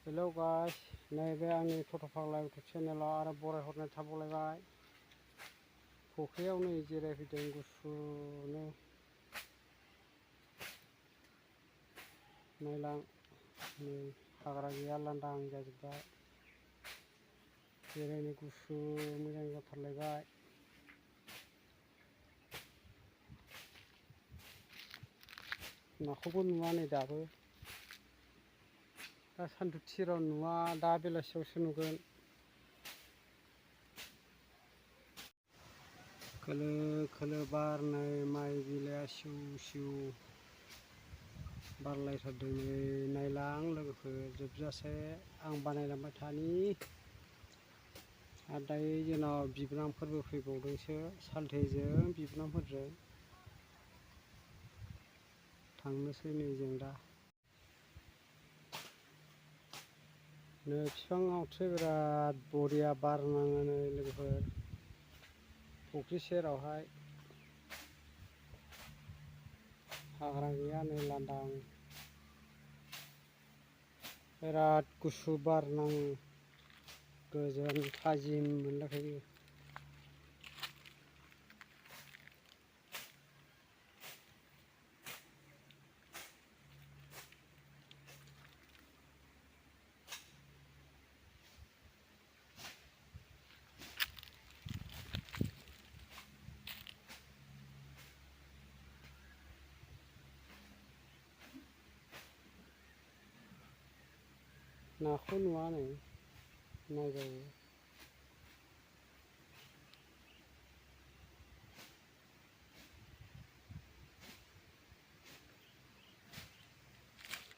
Hello guys, नैबे आंनि टट' फाग्ला इउटुब चेनेलाव आरो बरायहरनाय थाबावलायबाय। फुख्रियाव नै जिरायफैदों गुसुनो। नायलां, नै हाग्रा गैया, लांदां जाजोब्बाय। जिरायनो गुसु मोजां जाथारलायबाय। नाखौबो नुवा नै दाबो। दा सान्दुं थिराव नुवा, दा बेलासियावसो नुगोन। खोलो खोलो बारनाय माइ बिलाइया सिउ सिउ बारलायथारदों। नै नायलां लोगोफोर, जोबजासे आं बानायलांबाय थानि। आरो दायो जोंनाव बिबोनांफोरबो फैबावदोंसो, सालथेजों बिबोनांफोरजों थांनोसै नै जों दा। नै बिफाङावसो बिराद बरिया बार नाङो नै लोगोफोर, फुख्रि सेरावहाय। हाग्रा गैया, नै लांदां। बिराद गुसु बार नाङो, गोजोन थाजिम मोनलायखायो। नाखौ नुवा नै नायबाबो।